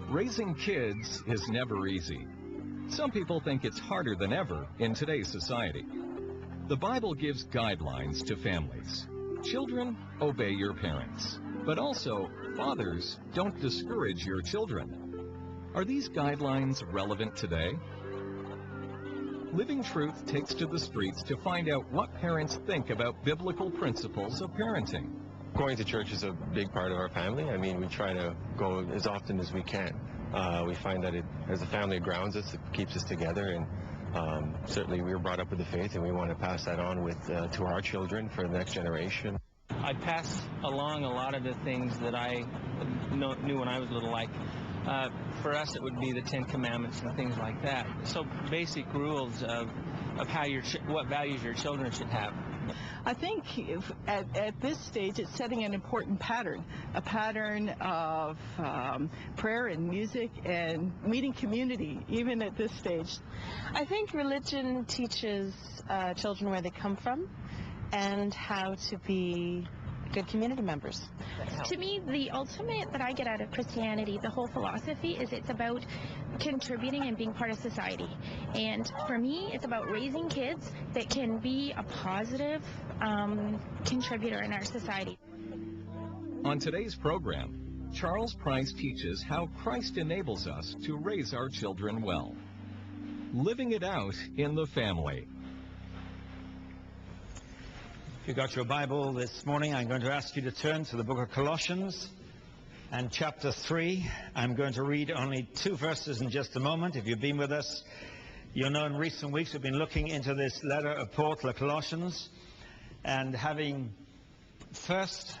Raising kids is never easy. Some people think it's harder than ever in today's society. The Bible gives guidelines to families. Children, obey your parents. But also, fathers, don't discourage your children. Are these guidelines relevant today? Living Truth takes to the streets to find out what parents think about biblical principles of parenting. Going to church is a big part of our family. I mean, we try to go as often as we can. We find that as a family, it grounds us, it keeps us together, and certainly we were brought up with the faith, and we want to pass that on to our children for the next generation. I pass along a lot of the things that I knew when I was little, like for us it would be the Ten Commandments and things like that. So basic rules of how what values your children should have. I think at this stage it's setting an important pattern, a pattern of prayer and music and meeting community, even at this stage. I think religion teaches children where they come from and how to be good community members. To me, the ultimate that I get out of Christianity, the whole philosophy, is it's about contributing and being part of society. And for me, it's about raising kids that can be a positive contributor in our society. On today's program, Charles Price teaches how Christ enables us to raise our children well. Living it out in the family. If you've got your Bible this morning, I'm going to ask you to turn to the book of Colossians and chapter 3. I'm going to read only 2 verses in just a moment. If you've been with us, you'll know in recent weeks we've been looking into this letter of Paul to the Colossians, and having first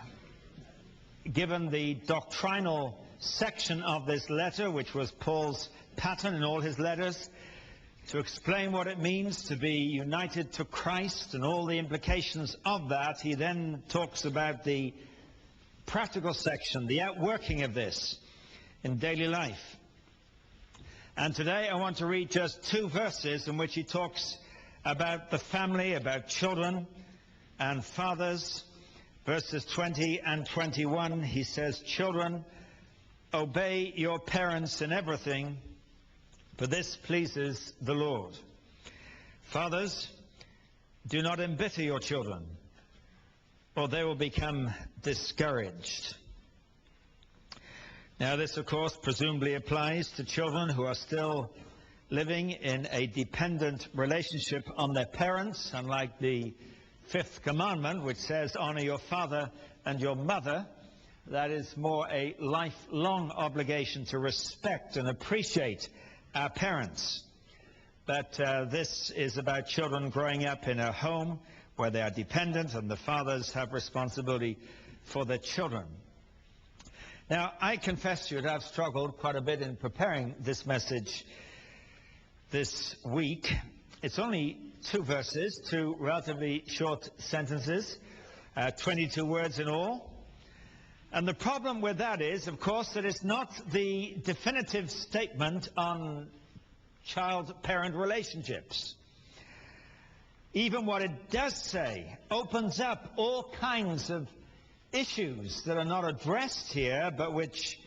given the doctrinal section of this letter, which was Paul's pattern in all his letters, to explain what it means to be united to Christ and all the implications of that, he then talks about the practical section, the outworking of this in daily life. And today I want to read just 2 verses in which he talks about the family, about children and fathers. Verses 20 and 21, he says, "Children, obey your parents in everything, for this pleases the Lord. Fathers, do not embitter your children, or they will become discouraged." Now this, of course, presumably applies to children who are still living in a dependent relationship on their parents, unlike the 5th commandment, which says, "Honor your father and your mother." That is more a lifelong obligation to respect and appreciate our parents. But this is about children growing up in a home where they are dependent and the fathers have responsibility for their children. Now, I confess to you that I've struggled quite a bit in preparing this message this week. It's only 2 verses, 2 relatively short sentences, 22 words in all. And the problem with that is, of course, that it's not the definitive statement on child-parent relationships. Even what it does say opens up all kinds of issues that are not addressed here, but which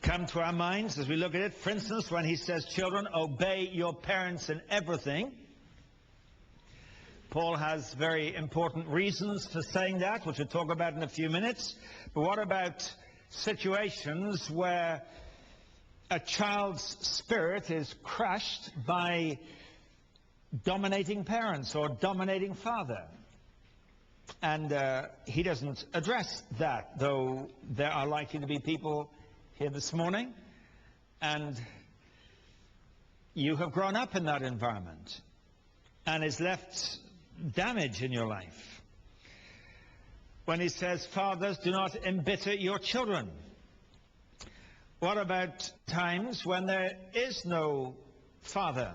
come to our minds as we look at it. For instance, when he says, "Children, obey your parents in everything," Paul has very important reasons for saying that, which we'll talk about in a few minutes. But what about situations where a child's spirit is crushed by dominating parents or dominating father? And he doesn't address that, though there are likely to be people here this morning, and you have grown up in that environment, and it's left damage in your life. When he says, "Fathers, do not embitter your children," what about times when there is no father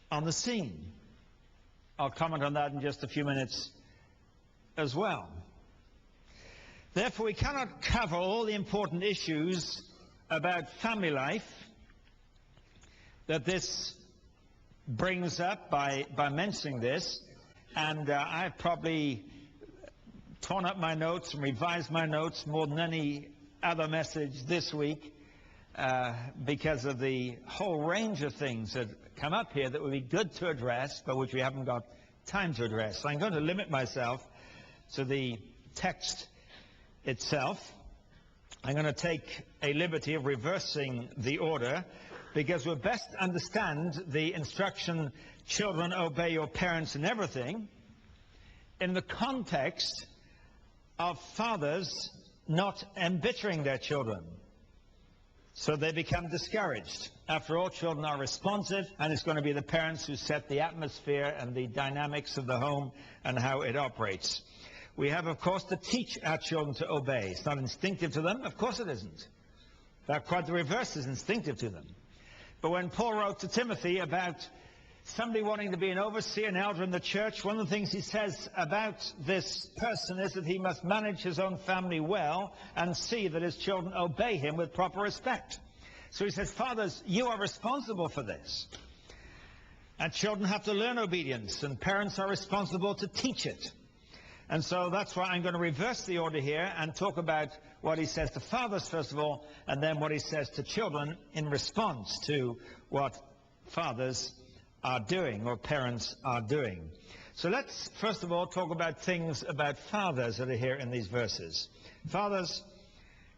on the scene? I'll comment on that in just a few minutes as well. Therefore, we cannot cover all the important issues about family life that this brings up by mentioning this, and I've probably torn up my notes and revised my notes more than any other message this week because of the whole range of things that come up here that would be good to address, but which we haven't got time to address. So I'm going to limit myself to the text itself. I'm going to take a liberty of reversing the order, because we'll best understand the instruction, children, obey your parents in everything, in the context of fathers not embittering their children, so they become discouraged. After all, children are responsive, and it's going to be the parents who set the atmosphere and the dynamics of the home and how it operates. We have, of course, to teach our children to obey. It's not instinctive to them. Of course it isn't. In fact, quite the reverse is instinctive to them. But when Paul wrote to Timothy about somebody wanting to be an overseer, an elder in the church, one of the things he says about this person is that he must manage his own family well and see that his children obey him with proper respect. So he says, fathers, you are responsible for this. And children have to learn obedience, and parents are responsible to teach it. And so that's why I'm going to reverse the order here and talk about what he says to fathers, first of all, and then what he says to children in response to what fathers are doing, or parents are doing. So let's first of all talk about things about fathers that are here in these verses. Fathers,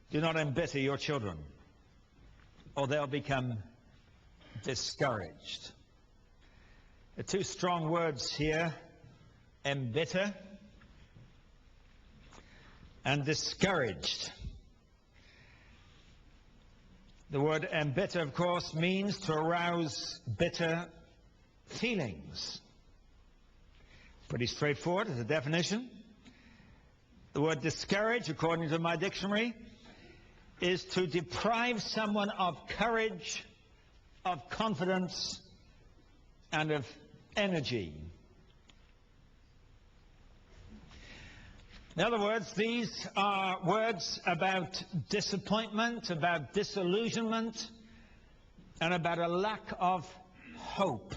do not embitter your children, or they'll become discouraged. The two strong words here, embitter and discouraged. The word embitter, of course, means to arouse bitter feelings. Pretty straightforward as a definition. The word discourage, according to my dictionary, is to deprive someone of courage, of confidence, and of energy. In other words, these are words about disappointment, about disillusionment, and about a lack of hope.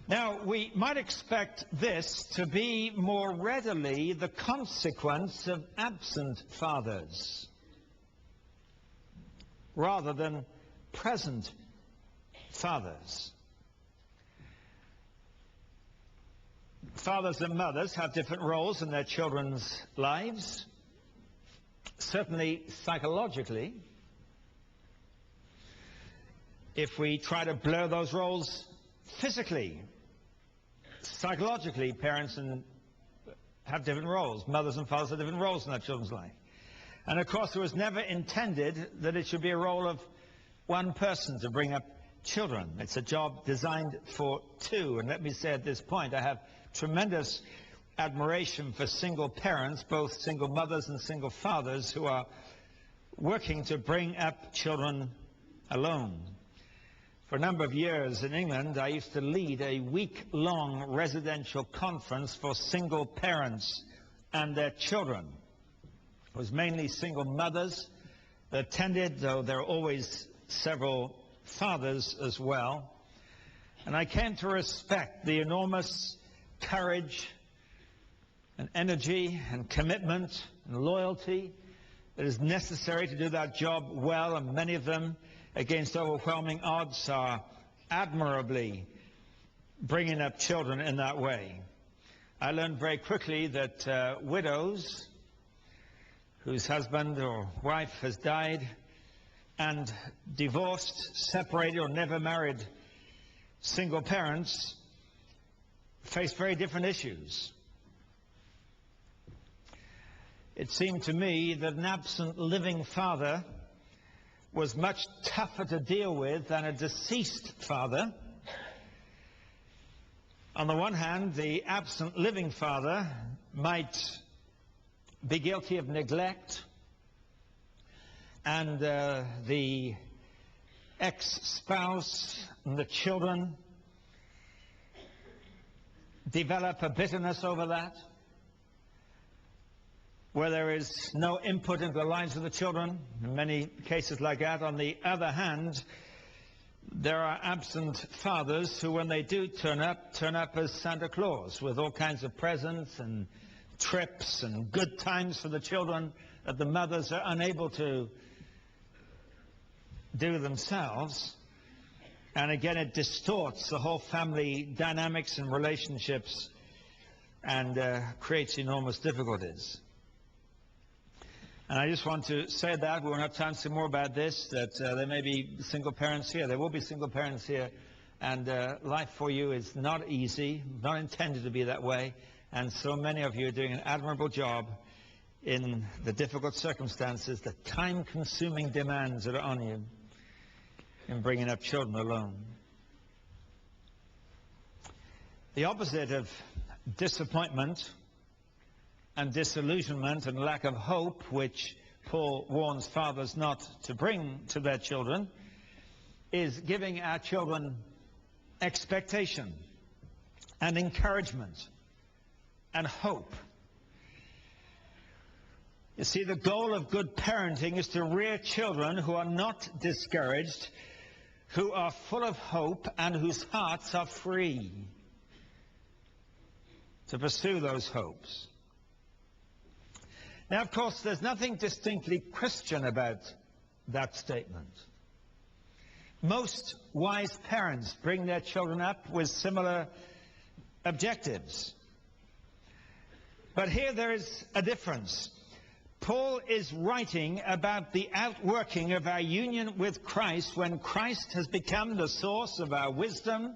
Now, we might expect this to be more readily the consequence of absent fathers, rather than present fathers. Fathers and mothers have different roles in their children's lives, certainly psychologically. If we try to blur those roles physically, psychologically, parents have different roles. Mothers and fathers have different roles in their children's life. And of course, it was never intended that it should be a role of one person to bring up children. It's a job designed for two. And let me say at this point, I have tremendous admiration for single parents, both single mothers and single fathers, who are working to bring up children alone. For a number of years in England, I used to lead a week-long residential conference for single parents and their children. It was mainly single mothers that attended, though there are always several fathers as well. And I came to respect the enormous courage and energy and commitment and loyalty that is necessary to do that job well, and many of them, against overwhelming odds, are admirably bringing up children in that way. I learned very quickly that widows whose husband or wife has died, and divorced, separated, or never married single parents face very different issues. It seemed to me that an absent living father was much tougher to deal with than a deceased father. On the one hand, the absent living father might be guilty of neglect, and the ex-spouse and the children develop a bitterness over that, where there is no input into the lives of the children, in many cases like that. On the other hand, there are absent fathers who, when they do turn up as Santa Claus with all kinds of presents and trips and good times for the children that the mothers are unable to do themselves. And again, it distorts the whole family dynamics and relationships and creates enormous difficulties. And I just want to say that, we won't have time to say more about this, that there may be single parents here, there will be single parents here, and life for you is not easy, not intended to be that way, and so many of you are doing an admirable job in the difficult circumstances, the time-consuming demands that are on you in bringing up children alone. The opposite of disappointment and disillusionment and lack of hope, which Paul warns fathers not to bring to their children, is giving our children expectation and encouragement and hope. You see, the goal of good parenting is to rear children who are not discouraged, who are full of hope, and whose hearts are free to pursue those hopes. Now, of course, there's nothing distinctly Christian about that statement. Most wise parents bring their children up with similar objectives. But here there is a difference. Paul is writing about the outworking of our union with Christ when Christ has become the source of our wisdom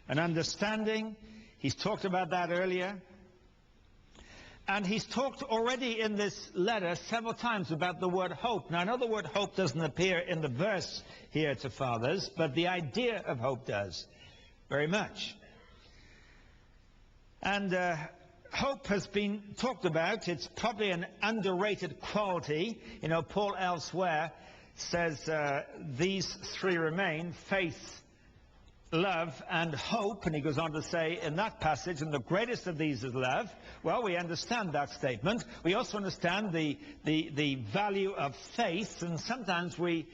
and understanding. He's talked about that earlier. And he's talked already in this letter several times about the word hope. Now, I know the word hope doesn't appear in the verse here to fathers, but the idea of hope does very much. And hope has been talked about. It's probably an underrated quality. You know, Paul elsewhere says these three remain: faith, love, and hope. And he goes on to say in that passage, and the greatest of these is love. Well, we understand that statement. We also understand the value of faith, and sometimes we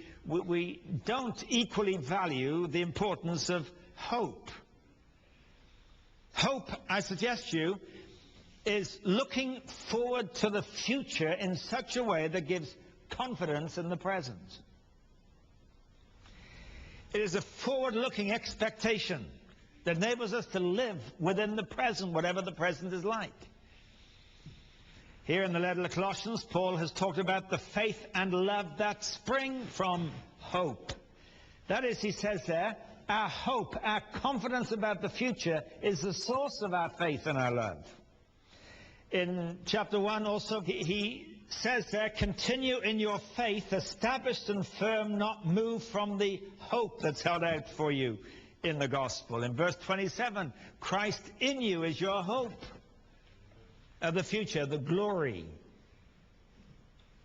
don't equally value the importance of hope. Hope, I suggest to you, is looking forward to the future in such a way that gives confidence in the present. It is a forward-looking expectation that enables us to live within the present, whatever the present is like. Here in the letter to Colossians, Paul has talked about the faith and love that spring from hope. That is, he says there, our hope, our confidence about the future is the source of our faith and our love. In chapter 1 also, he says there, continue in your faith, established and firm, not moved from the hope that's held out for you in the gospel. In verse 27, Christ in you is your hope of the future, the glory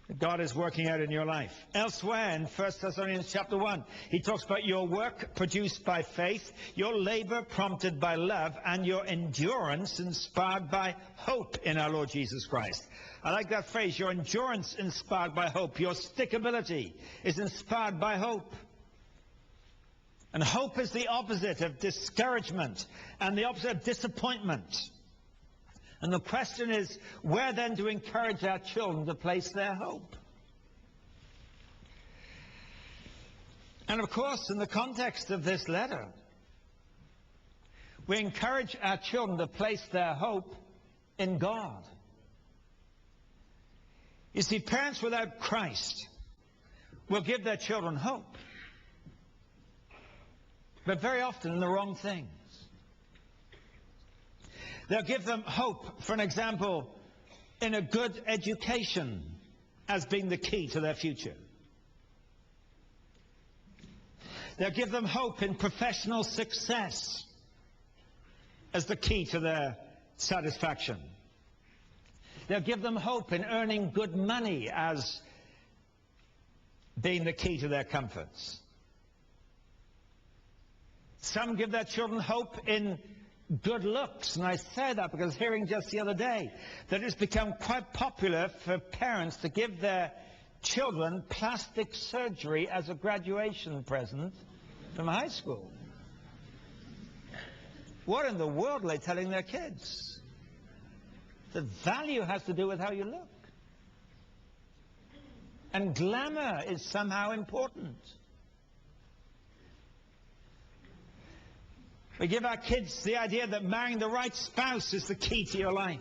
that God is working out in your life. Elsewhere in 1 Thessalonians chapter 1, he talks about your work produced by faith, your labor prompted by love, and your endurance inspired by hope in our Lord Jesus Christ. I like that phrase, your endurance inspired by hope. Your stickability is inspired by hope. And hope is the opposite of discouragement and the opposite of disappointment. And the question is, where then to encourage our children to place their hope? And of course, in the context of this letter, we encourage our children to place their hope in God. You see, parents without Christ will give their children hope, but very often in the wrong things. They'll give them hope, for an example, in a good education as being the key to their future. They'll give them hope in professional success as the key to their satisfaction. They'll give them hope in earning good money as being the key to their comforts. Some give their children hope in good looks, and I say that because hearing just the other day that it's become quite popular for parents to give their children plastic surgery as a graduation present from high school. What in the world are they telling their kids? that value has to do with how you look. And glamour is somehow important. We give our kids the idea that marrying the right spouse is the key to your life.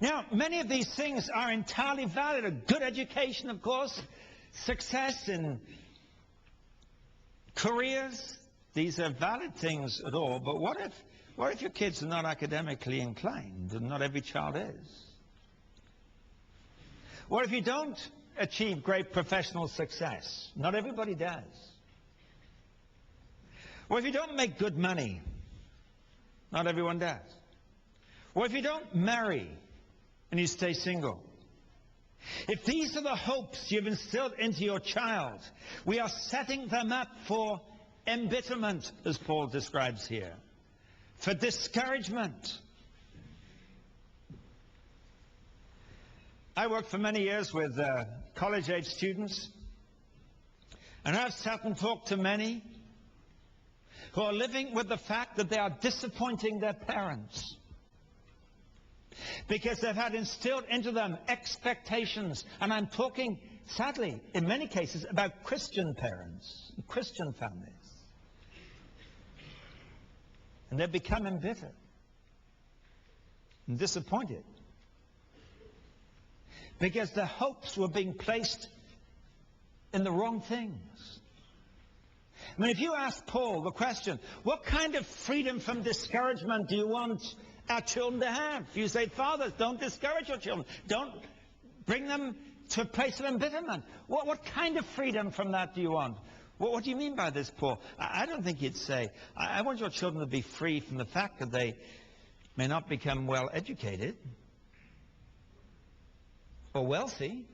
Now, many of these things are entirely valid. A good education, of course, success in careers, these are valid things at all. But what if your kids are not academically inclined, and not every child is? What if you don't achieve great professional success? Not everybody does. What if you don't make good money? Not everyone does. What if you don't marry and you stay single? If these are the hopes you've instilled into your child, we are setting them up for embitterment, as Paul describes here, for discouragement. I worked for many years with college-age students, and I've sat and talked to many who are living with the fact that they are disappointing their parents because they've had instilled into them expectations. And I'm talking, sadly, in many cases, about Christian parents, Christian families. And they've become embittered and disappointed because their hopes were being placed in the wrong things. I mean, if you ask Paul the question, what kind of freedom from discouragement do you want our children to have? You say, fathers, don't discourage your children. Don't bring them to a place of embitterment. What kind of freedom from that do you want? What do you mean by this, Paul? I don't think you'd say, I want your children to be free from the fact that they may not become well educated or wealthy,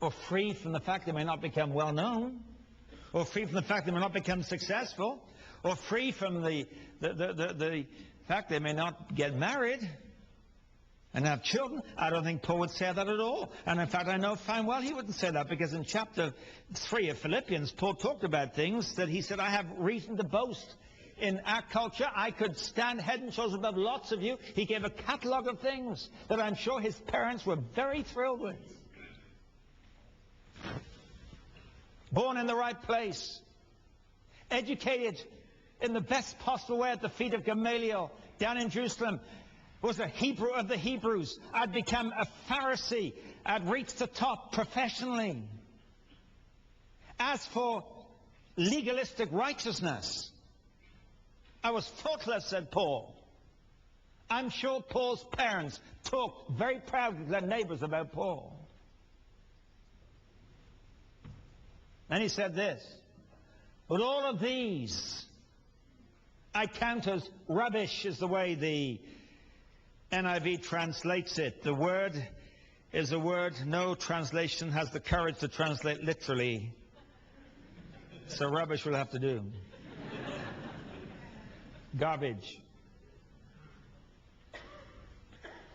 or free from the fact they may not become well known, or free from the fact they may not become successful, or free from the fact they may not get married and have children. I don't think Paul would say that at all. And in fact, I know fine well he wouldn't say that, because in chapter 3 of Philippians, Paul talked about things that he said, I have reason to boast. In our culture, I could stand head and shoulders above lots of you. He gave a catalogue of things that I'm sure his parents were very thrilled with. Born in the right place, educated in the best possible way at the feet of Gamaliel down in Jerusalem, was a Hebrew of the Hebrews. I'd become a Pharisee. I'd reached the top professionally. As for legalistic righteousness, I was faultless, said Paul. I'm sure Paul's parents talked very proudly to their neighbors about Paul. And he said this, but all of these I count as rubbish, is the way the NIV translates it. The word is a word no translation has the courage to translate literally. So rubbish will have to do. Garbage.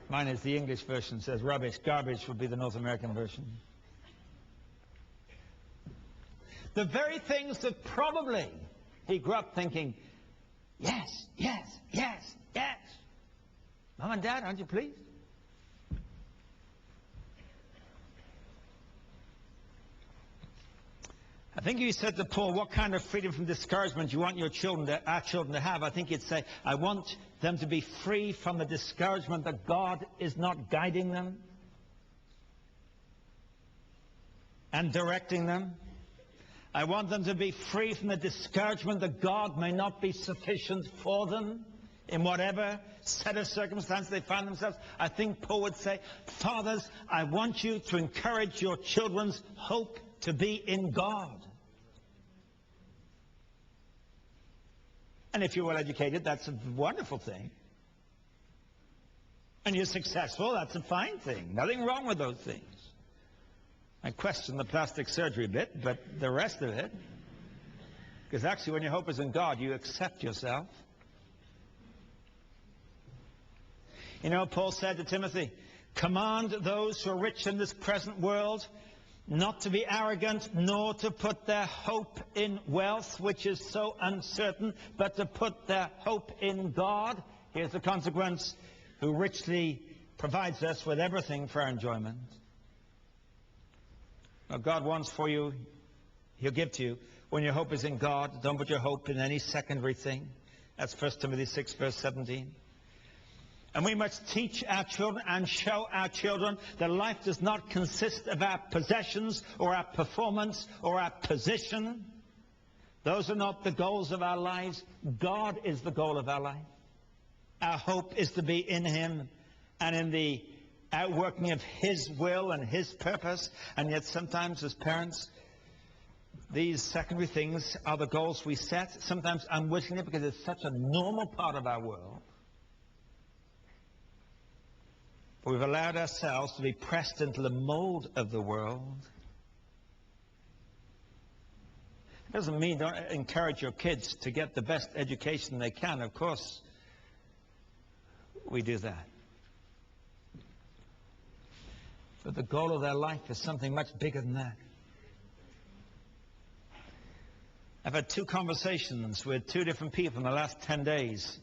Mine is the English version, says rubbish. Garbage would be the North American version. The very things that probably he grew up thinking, yes, yes, yes, yes. Mom and Dad, aren't you pleased? I think if you said to Paul, what kind of freedom from discouragement do you want your children, our children to have? I think you'd say, I want them to be free from the discouragement that God is not guiding them and directing them. I want them to be free from the discouragement that God may not be sufficient for them in whatever set of circumstances they find themselves. I think Paul would say, fathers, I want you to encourage your children's hope to be in God. And if you're well educated, that's a wonderful thing. And you're successful, that's a fine thing. Nothing wrong with those things. I question the plastic surgery bit, but the rest of it, because actually when your hope is in God, you accept yourself. You know, Paul said to Timothy, command those who are rich in this present world not to be arrogant, nor to put their hope in wealth, which is so uncertain, but to put their hope in God. Here's the consequence: who richly provides us with everything for our enjoyment. What God wants for you, He'll give to you. When your hope is in God, don't put your hope in any secondary thing. That's 1 Timothy 6, verse 17. And we must teach our children and show our children that life does not consist of our possessions or our performance or our position. Those are not the goals of our lives. God is the goal of our life. Our hope is to be in Him and in the outworking of His will and His purpose. And yet sometimes as parents, these secondary things are the goals we set, sometimes unwittingly because it's such a normal part of our world. But we've allowed ourselves to be pressed into the mold of the world. It doesn't mean don't encourage your kids to get the best education they can. Of course, we do that. But the goal of their life is something much bigger than that. I've had 2 conversations with 2 different people in the last 10 days,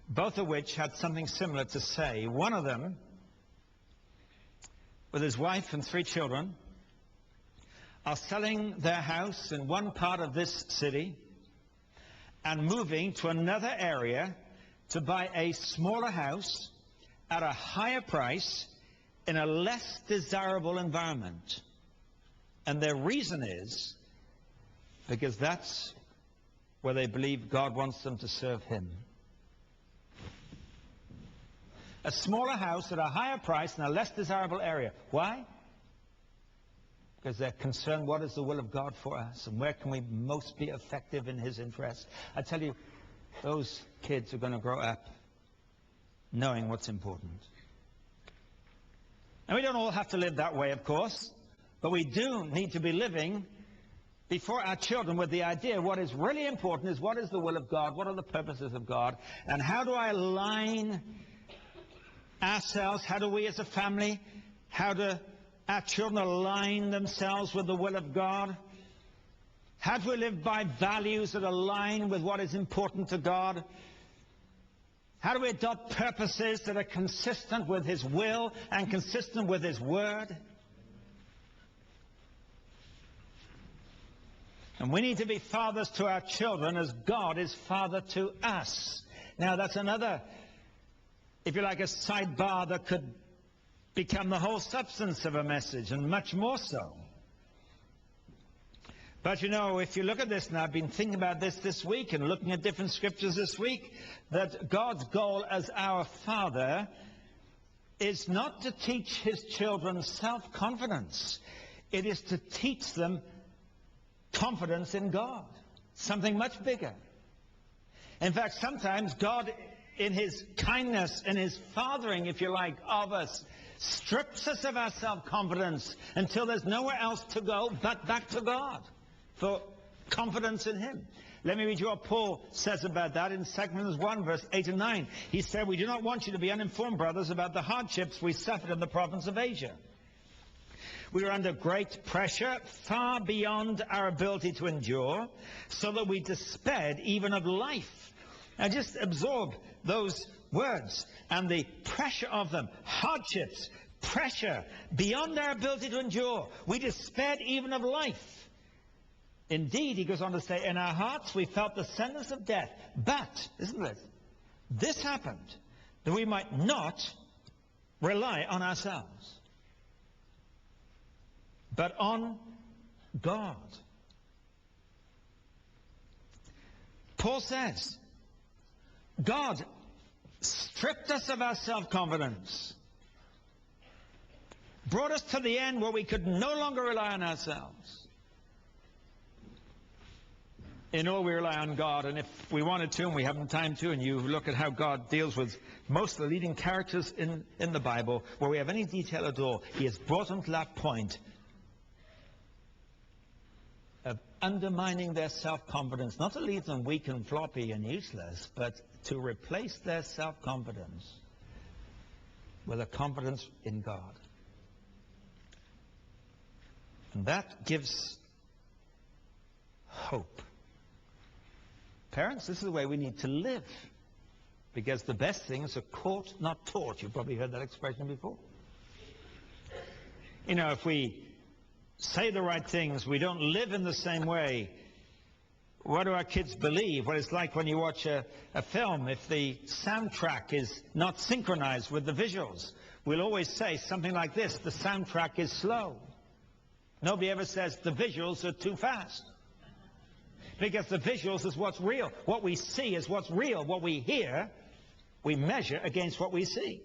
both of which had something similar to say. One of them, with his wife and 3 children, are selling their house in one part of this city and moving to another area to buy a smaller house at a higher price in a less desirable environment. And their reason is because that's where they believe God wants them to serve Him. A smaller house at a higher price in a less desirable area. Why? Because they're concerned what is the will of God for us and where can we most be effective in His interest. I tell you, those kids are going to grow up knowing what's important. And we don't all have to live that way, of course, but we do need to be living before our children with the idea what is really important is what is the will of God, what are the purposes of God, and how do I align ourselves, how do we as a family, how do our children align themselves with the will of God? How do we live by values that align with what is important to God? How do we adopt purposes that are consistent with His will and consistent with His word? And we need to be fathers to our children as God is Father to us. Now that's another, if you like, a sidebar that could become the whole substance of a message, and much more so. But you know, if you look at this, and I've been thinking about this week and looking at different scriptures this week, that God's goal as our Father is not to teach His children self-confidence. It is to teach them confidence in God, something much bigger. In fact, sometimes God, in His kindness, in His fathering, if you like, of us, strips us of our self-confidence until there's nowhere else to go but back to God for confidence in Him. Let me read you what Paul says about that in 2 Corinthians 1, verse 8 and 9. He said, "We do not want you to be uninformed, brothers, about the hardships we suffered in the province of Asia. We were under great pressure, far beyond our ability to endure, so that we despaired even of life." Now just absorb those words and the pressure of them. Hardships, pressure, beyond our ability to endure. We despaired even of life. Indeed, he goes on to say, in our hearts we felt the sentence of death. But, isn't it? This happened that we might not rely on ourselves, but on God. Paul says, God stripped us of our self-confidence, brought us to the end where we could no longer rely on ourselves. In all, we rely on God, and if we wanted to, and we haven't time to, and you look at how God deals with most of the leading characters in the Bible, where we have any detail at all, He has brought them to that point of undermining their self-confidence, not to leave them weak and floppy and useless, but to replace their self-confidence with a confidence in God. And that gives hope. Parents, this is the way we need to live. Because the best things are caught, not taught. You've probably heard that expression before. You know, if we say the right things, we don't live in the same way, what do our kids believe? Well, it's like when you watch a film, if the soundtrack is not synchronized with the visuals, we'll always say something like this: the soundtrack is slow. Nobody ever says the visuals are too fast. Because the visuals is what's real. What we see is what's real. What we hear, we measure against what we see.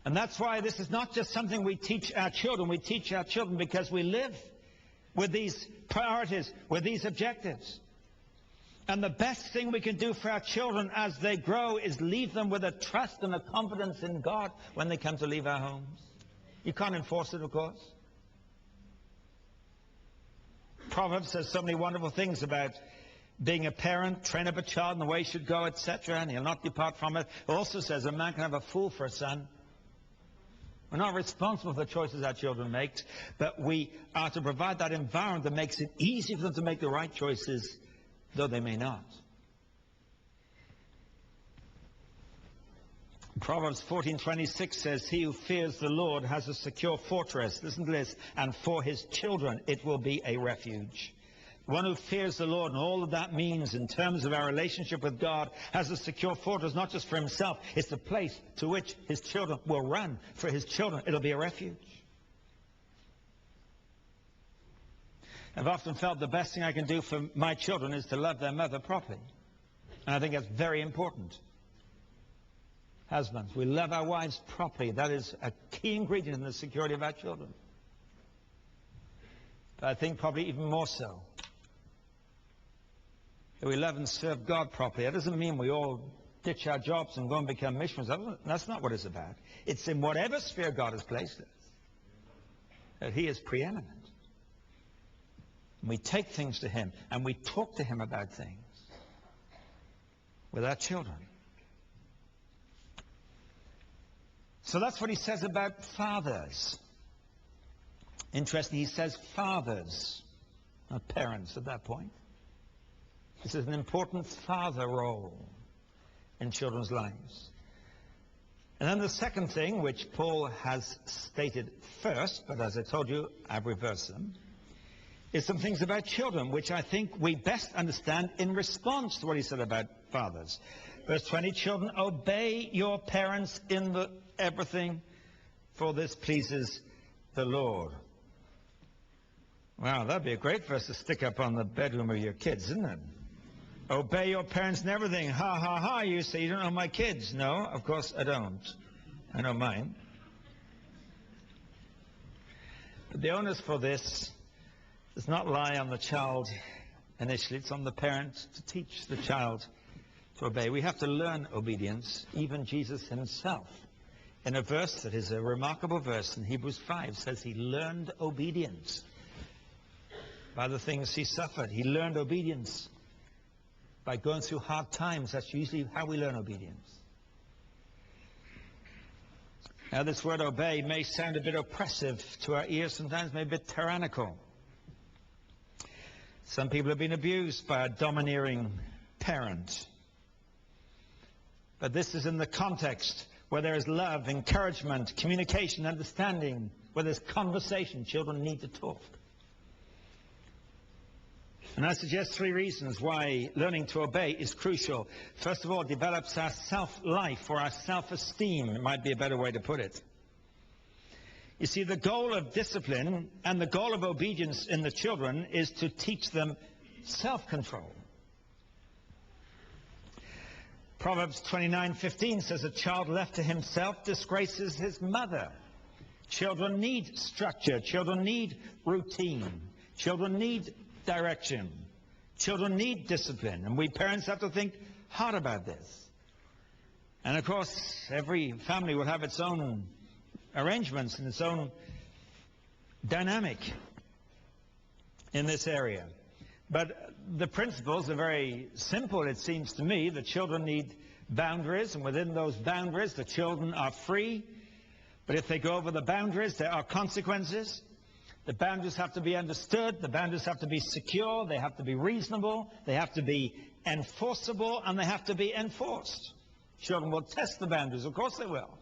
And that's why this is not just something we teach our children. We teach our children because we live with these priorities, with these objectives. And the best thing we can do for our children as they grow is leave them with a trust and a confidence in God when they come to leave our homes. You can't enforce it, of course. Proverbs says so many wonderful things about being a parent, train up a child in the way he should go, etc., and he'll not depart from it. It also says a man can have a fool for a son. We're not responsible for the choices our children make, but we are to provide that environment that makes it easy for them to make the right choices, though they may not. Proverbs 14:26 says, "He who fears the Lord has a secure fortress." Listen to this. "And for his children it will be a refuge." One who fears the Lord, and all that that means in terms of our relationship with God, has a secure fortress, not just for himself. It's the place to which his children will run. For his children, it'll be a refuge. I've often felt the best thing I can do for my children is to love their mother properly. And I think that's very important. Husbands, we love our wives properly. That is a key ingredient in the security of our children. But I think probably even more so, that we love and serve God properly. That doesn't mean we all ditch our jobs and go and become missionaries. That's not what it's about. It's in whatever sphere God has placed us that he is preeminent. And we take things to him and we talk to him about things with our children. So that's what he says about fathers. Interesting, he says fathers, not parents at that point. This is an important father role in children's lives. And then the second thing, which Paul has stated first, but as I told you, I've reversed them, is some things about children, which I think we best understand in response to what he said about fathers. Verse 20, "Children, obey your parents in everything, for this pleases the Lord." Wow, that'd be a great verse to stick up on the bedroom of your kids, isn't it? Obey your parents in everything. Ha, ha, ha, you say, you don't know my kids. No, of course I don't. I know mine. But the onus for this does not lie on the child initially. It's on the parent to teach the child to obey. We have to learn obedience. Even Jesus himself, in a verse that is a remarkable verse in Hebrews 5, says he learned obedience by the things he suffered. He learned obedience by going through hard times. That's usually how we learn obedience. Now, this word obey may sound a bit oppressive to our ears, sometimes maybe a bit tyrannical. Some people have been abused by a domineering parent. But this is in the context where there is love, encouragement, communication, understanding, where there's conversation. Children need to talk. And I suggest 3 reasons why learning to obey is crucial. First of all, it develops our self-life or our self-esteem. It might be a better way to put it. You see, the goal of discipline and the goal of obedience in the children is to teach them self-control. Proverbs 29:15 says, "A child left to himself disgraces his mother." Children need structure. Children need routine. Children need direction. Children need discipline. And we parents have to think hard about this. And of course, every family will have its own arrangements and its own dynamic in this area. But the principles are very simple, it seems to me. The children need boundaries, and within those boundaries, the children are free. But if they go over the boundaries, there are consequences. The boundaries have to be understood, the boundaries have to be secure, they have to be reasonable, they have to be enforceable, and they have to be enforced. Children will test the boundaries, of course they will.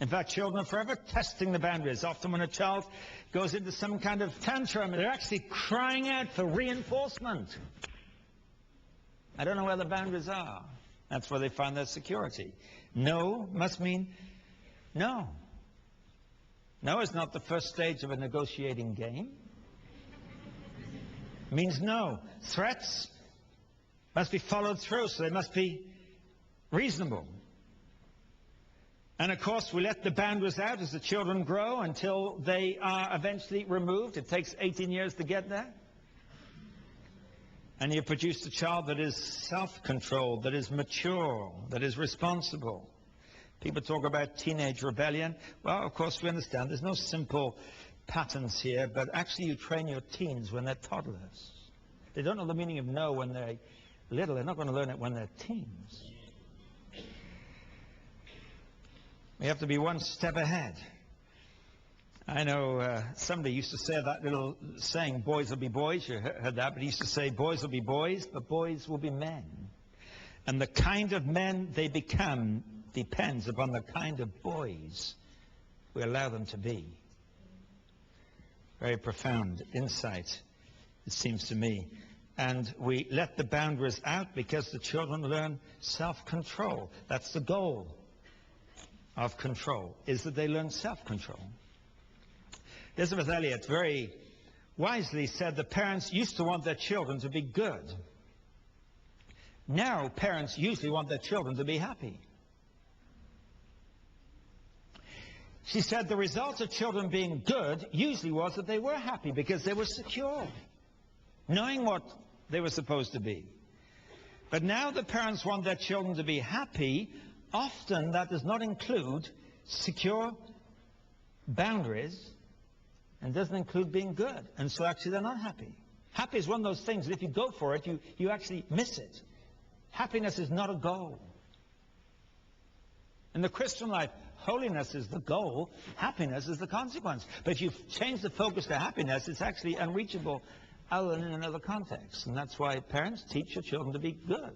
In fact, children are forever testing the boundaries. Often when a child goes into some kind of tantrum, they're actually crying out for reinforcement. I don't know where the boundaries are. That's where they find their security. No must mean no. No is not the first stage of a negotiating game. It means no. Threats must be followed through, so they must be reasonable. And of course, we let the boundaries out as the children grow until they are eventually removed. It takes 18 years to get there. And you produce a child that is self-controlled, that is mature, that is responsible. People talk about teenage rebellion. Well, of course, we understand there's no simple patterns here, but actually you train your teens when they're toddlers. They don't know the meaning of no when they're little. They're not going to learn it when they're teens. We have to be one step ahead. I know somebody used to say that little saying, boys will be boys. You heard that, but he used to say, boys will be boys, but boys will be men. And the kind of men they become depends upon the kind of boys we allow them to be. Very profound insight, it seems to me. And we let the boundaries out because the children learn self-control. That's the goal of control, is that they learn self-control. Elizabeth Elliot very wisely said that parents used to want their children to be good. Now parents usually want their children to be happy. She said the result of children being good usually was that they were happy because they were secure, knowing what they were supposed to be. But now the parents want their children to be happy. Often that does not include secure boundaries and doesn't include being good. And so actually they're not happy. Happy is one of those things that if you go for it, you actually miss it. Happiness is not a goal. In the Christian life, holiness is the goal, happiness is the consequence. But if you change the focus to happiness, it's actually unreachable other than in another context. And that's why parents teach your children to be good.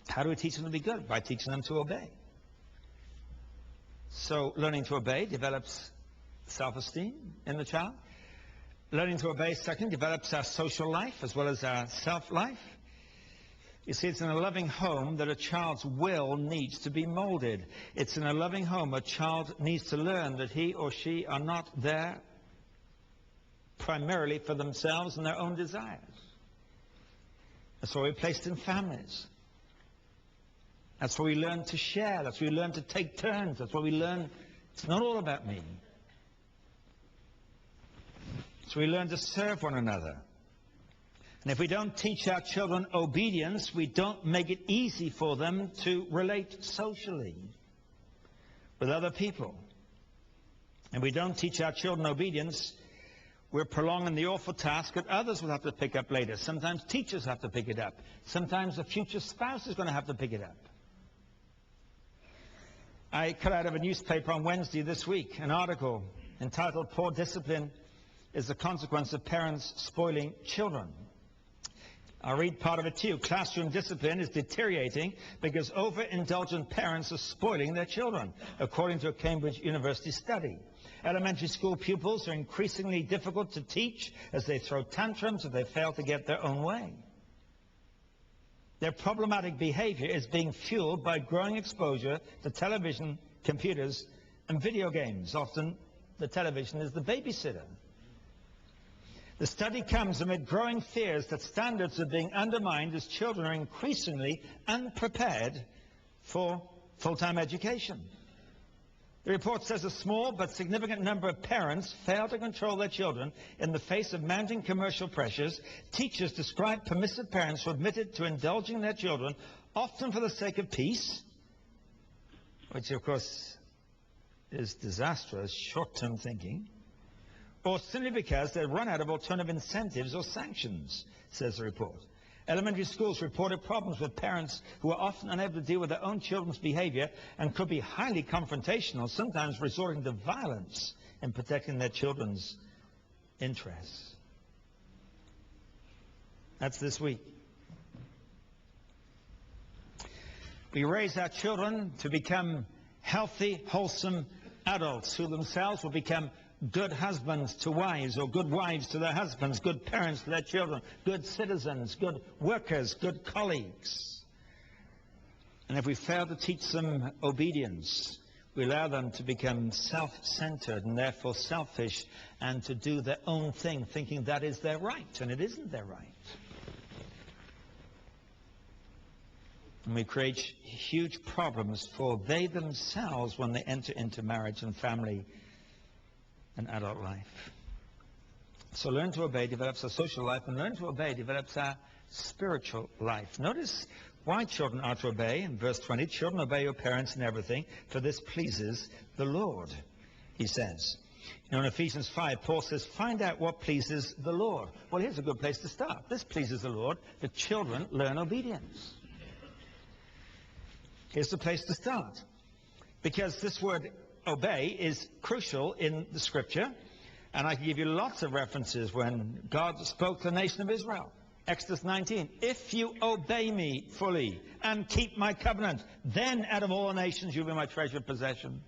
How do we teach them to be good? By teaching them to obey. So learning to obey develops self-esteem in the child. Learning to obey, second, develops our social life as well as our self-life. You see, it's in a loving home that a child's will needs to be molded. It's in a loving home a child needs to learn that he or she are not there primarily for themselves and their own desires. That's why we're placed in families. That's where we learn to share. That's where we learn to take turns. That's where we learn it's not all about me. So we learn to serve one another. And if we don't teach our children obedience, we don't make it easy for them to relate socially with other people. And we don't teach our children obedience, we're prolonging the awful task that others will have to pick up later. Sometimes teachers have to pick it up. Sometimes the future spouse is going to have to pick it up. I cut out of a newspaper on Wednesday this week an article entitled "Poor Discipline is the Consequence of Parents Spoiling Children." I'll read part of it to you. Classroom discipline is deteriorating because overindulgent parents are spoiling their children, according to a Cambridge University study. Elementary school pupils are increasingly difficult to teach as they throw tantrums if they fail to get their own way. Their problematic behavior is being fueled by growing exposure to television, computers, and video games. Often the television is the babysitter. The study comes amid growing fears that standards are being undermined as children are increasingly unprepared for full-time education. The report says a small but significant number of parents fail to control their children in the face of mounting commercial pressures. Teachers describe permissive parents who are admitted to indulging their children, often for the sake of peace, which of course is disastrous, short-term thinking, or simply because they've run out of alternative incentives or sanctions, says the report. Elementary schools reported problems with parents who are often unable to deal with their own children's behavior and could be highly confrontational, sometimes resorting to violence in protecting their children's interests. That's this week. We raise our children to become healthy, wholesome adults who themselves will become good husbands to wives, or good wives to their husbands, good parents to their children, good citizens, good workers, good colleagues. And if we fail to teach them obedience, we allow them to become self-centered and therefore selfish and to do their own thing, thinking that is their right, and it isn't their right. And we create huge problems for they themselves when they enter into marriage and family and adult life. So learn to obey develops our social life, and learn to obey develops our spiritual life. Notice why children are to obey. In verse 20, children, obey your parents in everything, for this pleases the Lord, he says. You know, in Ephesians 5, Paul says, find out what pleases the Lord. Well, here's a good place to start. This pleases the Lord, that children learn obedience. Here's the place to start. Because this word obey is crucial in the scripture, and I can give you lots of references when God spoke to the nation of Israel. Exodus 19, if you obey me fully and keep my covenant, then out of all the nations you'll be my treasured possession.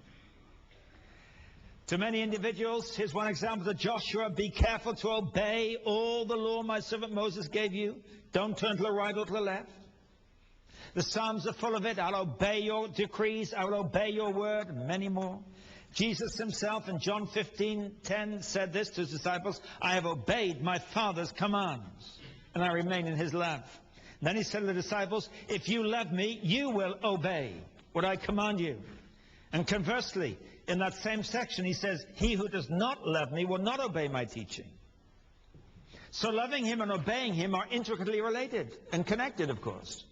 To many individuals, here's one example to Joshua, be careful to obey all the law my servant Moses gave you. Don't turn to the right or to the left. The Psalms are full of it. I'll obey your decrees. I will obey your word, and many more. Jesus himself in John 15:10 said this to his disciples, I have obeyed my Father's commands, and I remain in his love. And then he said to the disciples, if you love me, you will obey what I command you. And conversely, in that same section, he says, he who does not love me will not obey my teaching. So loving him and obeying him are intricately related and connected, of course.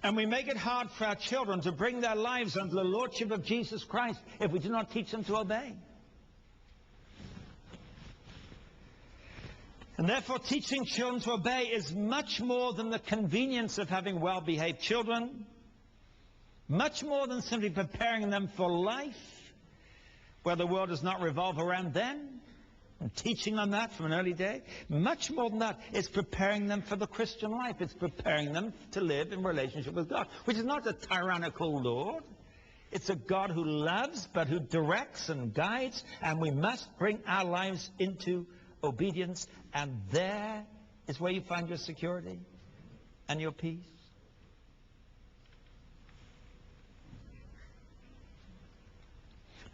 And we make it hard for our children to bring their lives under the lordship of Jesus Christ if we do not teach them to obey. And therefore, teaching children to obey is much more than the convenience of having well-behaved children, much more than simply preparing them for life, where the world does not revolve around them, and teaching them that from an early day. Much more than that, it's preparing them for the Christian life. It's preparing them to live in relationship with God, which is not a tyrannical Lord. It's a God who loves, but who directs and guides, and we must bring our lives into obedience, and there is where you find your security and your peace.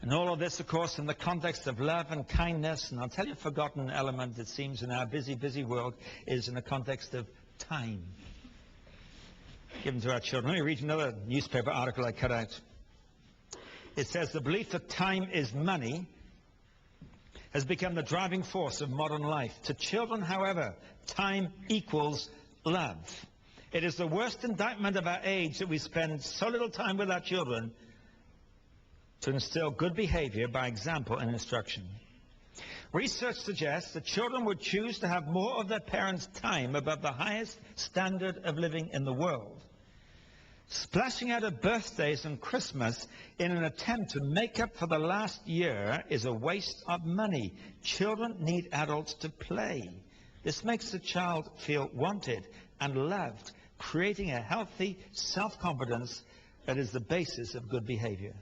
And all of this, of course, in the context of love and kindness, and I'll tell you a forgotten element, it seems, in our busy, busy world, is in the context of time given to our children. Let me read another newspaper article I cut out. It says, the belief that time is money has become the driving force of modern life. To children, however, time equals love. It is the worst indictment of our age that we spend so little time with our children to instill good behavior by example and instruction. Research suggests that children would choose to have more of their parents' time above the highest standard of living in the world. Splashing out of birthdays and Christmas in an attempt to make up for the last year is a waste of money. Children need adults to play. This makes the child feel wanted and loved, creating a healthy self-confidence that is the basis of good behavior.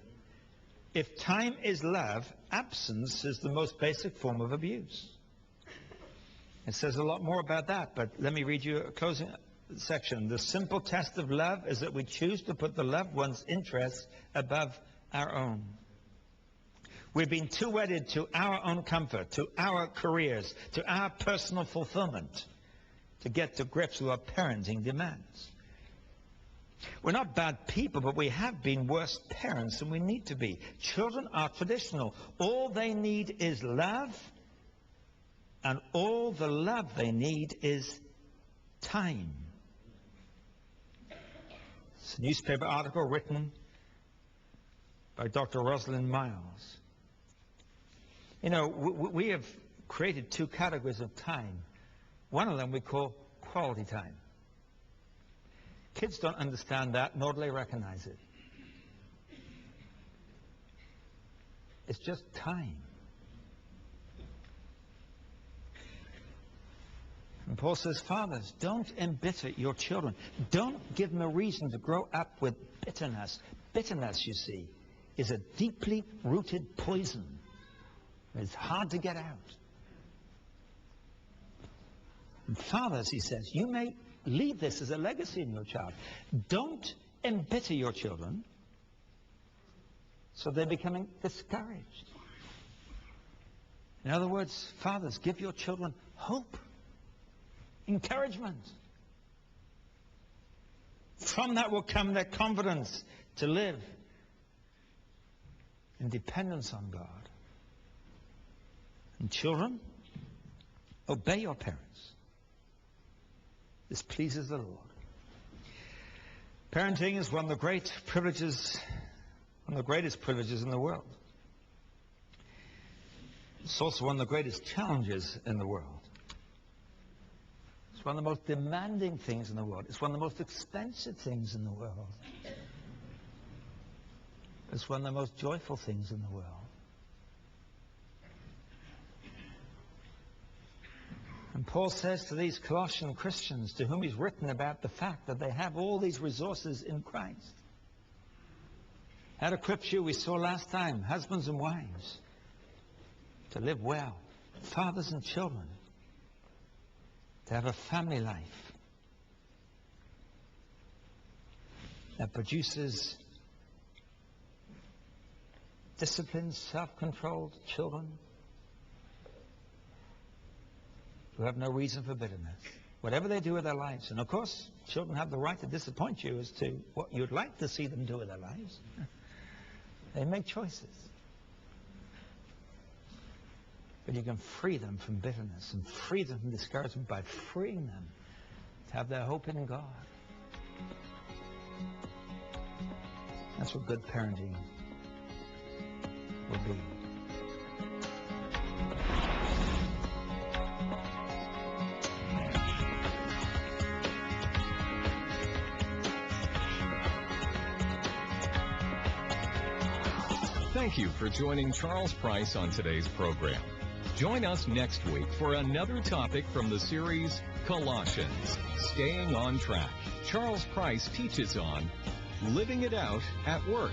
If time is love, absence is the most basic form of abuse. It says a lot more about that, but let me read you a closing section. The simple test of love is that we choose to put the loved one's interests above our own. We've been too wedded to our own comfort, to our careers, to our personal fulfillment to get to grips with our parenting demands. We're not bad people, but we have been worse parents than we need to be. Children are traditional. All they need is love, and all the love they need is time. It's a newspaper article written by Dr. Rosalind Miles. You know, we have created two categories of time. One of them we call quality time. Kids don't understand that, nor do they recognize it. It's just time. And Paul says, fathers, don't embitter your children. Don't give them a reason to grow up with bitterness. Bitterness, you see, is a deeply rooted poison. It's hard to get out. And fathers, he says, you may leave this as a legacy in your child. Don't embitter your children so they're becoming discouraged. In other words, fathers, give your children hope, encouragement. From that will come their confidence to live in dependence on God. And children, obey your parents. This pleases the Lord. Parenting is one of the great privileges, one of the greatest privileges in the world. It's also one of the greatest challenges in the world. It's one of the most demanding things in the world. It's one of the most expensive things in the world. It's one of the most joyful things in the world. And Paul says to these Colossian Christians, to whom he's written about the fact that they have all these resources in Christ. That equips you, we saw last time, husbands and wives, to live well, fathers and children, to have a family life that produces disciplined, self-controlled children who have no reason for bitterness. Whatever they do with their lives. And of course, children have the right to disappoint you as to what you'd like to see them do with their lives. They make choices. But you can free them from bitterness and free them from discouragement by freeing them to have their hope in God. That's what good parenting will be. Thank you for joining Charles Price on today's program. Join us next week for another topic from the series Colossians, Staying on Track. Charles Price teaches on living it out at work.